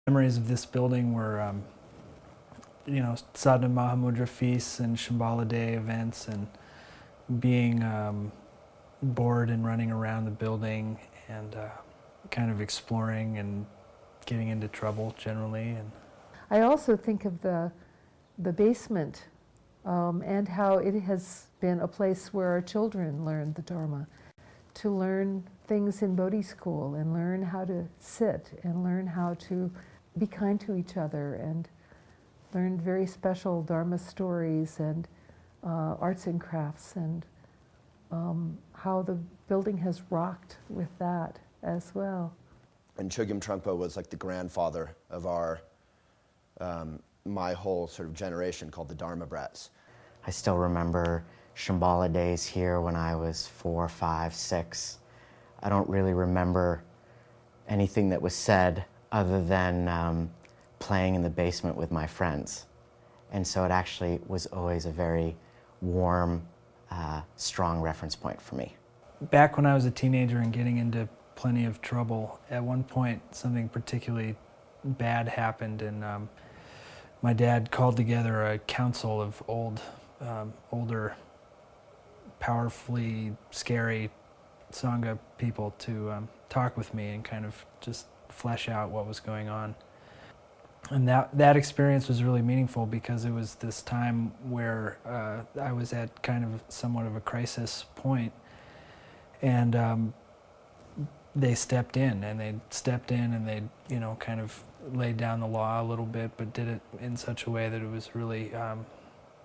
Memories of this building were, Sadhana Mahamudra feasts and Shambhala Day events, and being bored and running around the building and kind of exploring and getting into trouble generally. And I also think of the basement and how it has been a place where our children learn the Dharma, to learn things in Bodhi school and learn how to sit and learn how to be kind to each other and learn very special Dharma stories and arts and crafts, and how the building has rocked with that as well. And Chögyam Trungpa was like the grandfather of our, my whole sort of generation, called the Dharma Brats. I still remember Shambhala days here when I was 4, 5, 6. I don't really remember anything that was said other than playing in the basement with my friends. And so it actually was always a very warm, strong reference point for me. back when I was a teenager and getting into plenty of trouble, at one point something particularly bad happened, and my dad called together a council of older, powerfully scary Sangha people to talk with me and kind of just flesh out what was going on. And that experience was really meaningful because it was this time where I was at kind of somewhat of a crisis point, and they stepped in and they kind of laid down the law a little bit, but did it in such a way that it was really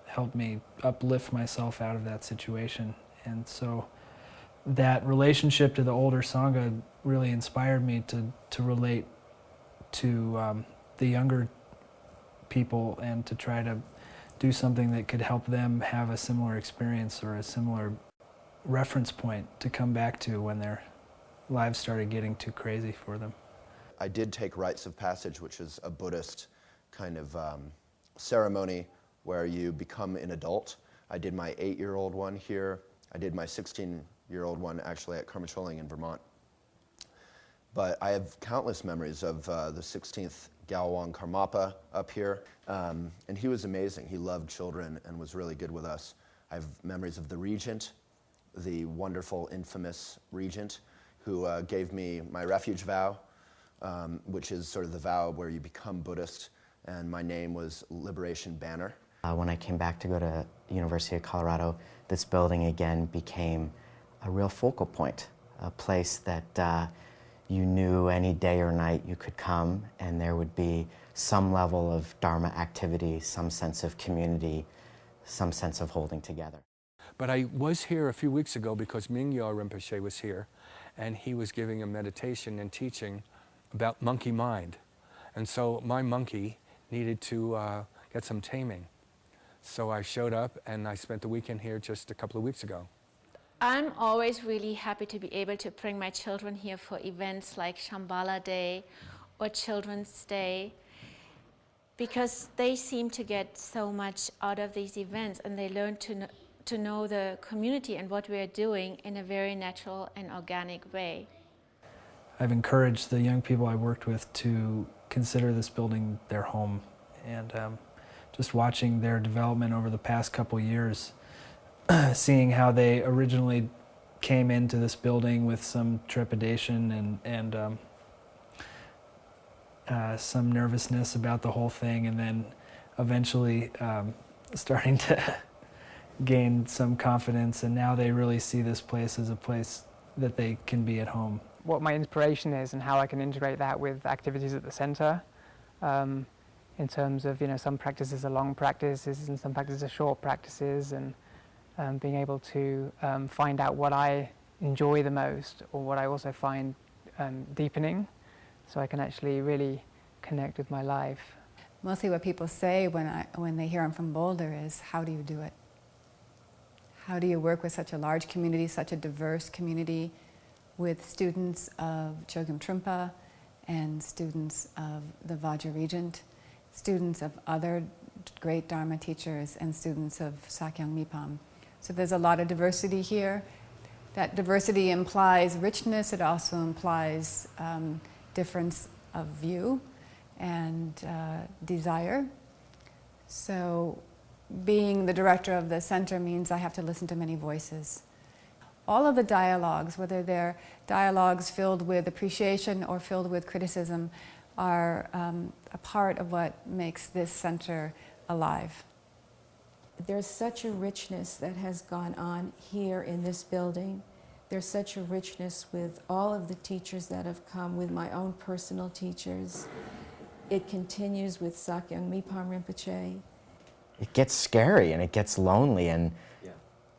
helped me uplift myself out of that situation. And so that relationship to the older Sangha really inspired me to relate to the younger people and to try to do something that could help them have a similar experience or a similar reference point to come back to when their lives started getting too crazy for them. I did take rites of passage, which is a Buddhist kind of ceremony where you become an adult. I did my 8-year-old one here. I did my 16-year-old one actually at Karmacholing in Vermont. But I have countless memories of the 16th Galwang Karmapa up here, and he was amazing. He loved children and was really good with us. I have memories of the regent, the wonderful, infamous regent, who gave me my refuge vow, which is sort of the vow where you become Buddhist, and my name was Liberation Banner. When I came back to go to the University of Colorado, this building again became a real focal point, a place that you knew any day or night you could come and there would be some level of Dharma activity, some sense of community, some sense of holding together. But I was here a few weeks ago because Mingyur Rinpoche was here, and he was giving a meditation and teaching about monkey mind. And so my monkey needed to get some taming. So I showed up and I spent the weekend here just a couple of weeks ago. I'm always really happy to be able to bring my children here for events like Shambhala Day or Children's Day, because they seem to get so much out of these events, and they learn to know the community and what we are doing in a very natural and organic way. I've encouraged the young people I worked with to consider this building their home, and just watching their development over the past couple years, seeing how they originally came into this building with some trepidation and some nervousness about the whole thing, and then eventually starting to gain some confidence, and now they really see this place as a place that they can be at home. What my inspiration is and how I can integrate that with activities at the center, in terms of, some practices are long practices and some practices are short practices, and being able to find out what I enjoy the most or what I also find deepening, so I can actually really connect with my life. Mostly what people say when they hear I'm from Boulder is, how do you do it? How do you work with such a large community, such a diverse community, with students of Chögyam Trungpa and students of the Vajra Regent, students of other great Dharma teachers, and students of Sakyong Mipam. So there's a lot of diversity here. That diversity implies richness, it also implies difference of view, and and desire. So being the director of the center means I have to listen to many voices. All of the dialogues, whether they're dialogues filled with appreciation or filled with criticism, are a part of what makes this center alive. There's such a richness that has gone on here in this building. There's such a richness with all of the teachers that have come, with my own personal teachers. It continues with Chögyam Rinpoche. It gets scary and it gets lonely, and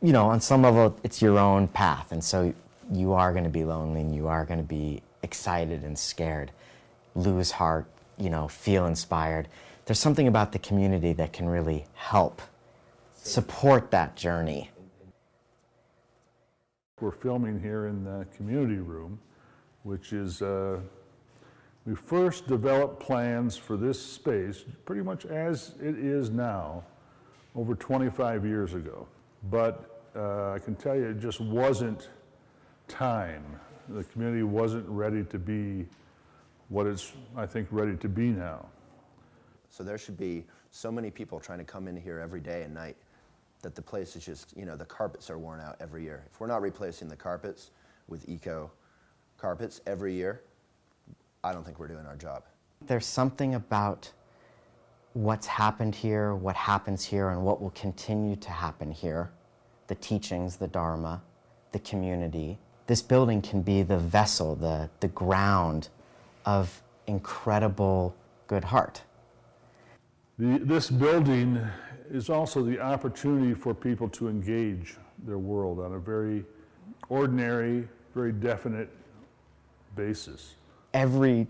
you know, on some level it's your own path, and so you are going to be lonely and you are going to be excited and scared, lose heart, you know, feel inspired. There's something about the community that can really help support that journey. We're filming here in the community room, which is, we first developed plans for this space pretty much as it is now over 25 years ago. But I can tell you it just wasn't time. The community wasn't ready to be what it's, I think, ready to be now. So there should be so many people trying to come in here every day and night that the place is just, you know, the carpets are worn out every year. If we're not replacing the carpets with eco carpets every year, I don't think we're doing our job. There's something about what's happened here, what happens here, and what will continue to happen here. The teachings, the Dharma, the community. This building can be the vessel, the ground of incredible good heart. This building is also the opportunity for people to engage their world on a very ordinary, very definite basis. Every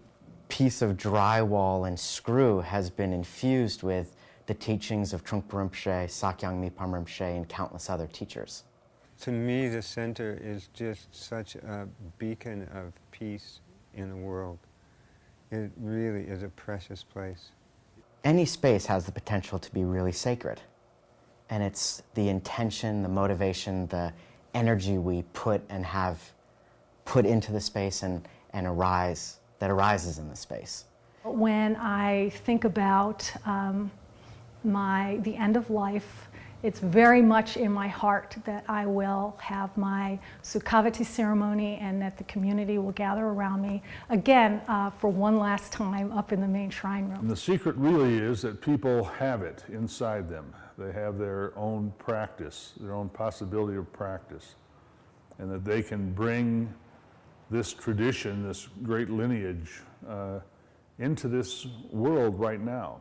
piece of drywall and screw has been infused with the teachings of Trungpa Rinpoche, Chögyam Rinpoche, and countless other teachers. To me, the center is just such a beacon of peace in the world. It really is a precious place. Any space has the potential to be really sacred. And it's the intention, the motivation, the energy we put and have put into the space and that arises in the space. When I think about the end of life, it's very much in my heart that I will have my Sukhavati ceremony and that the community will gather around me again for one last time up in the main shrine room. And the secret really is that people have it inside them. They have their own practice, their own possibility of practice, and that they can bring this tradition, this great lineage, into this world right now.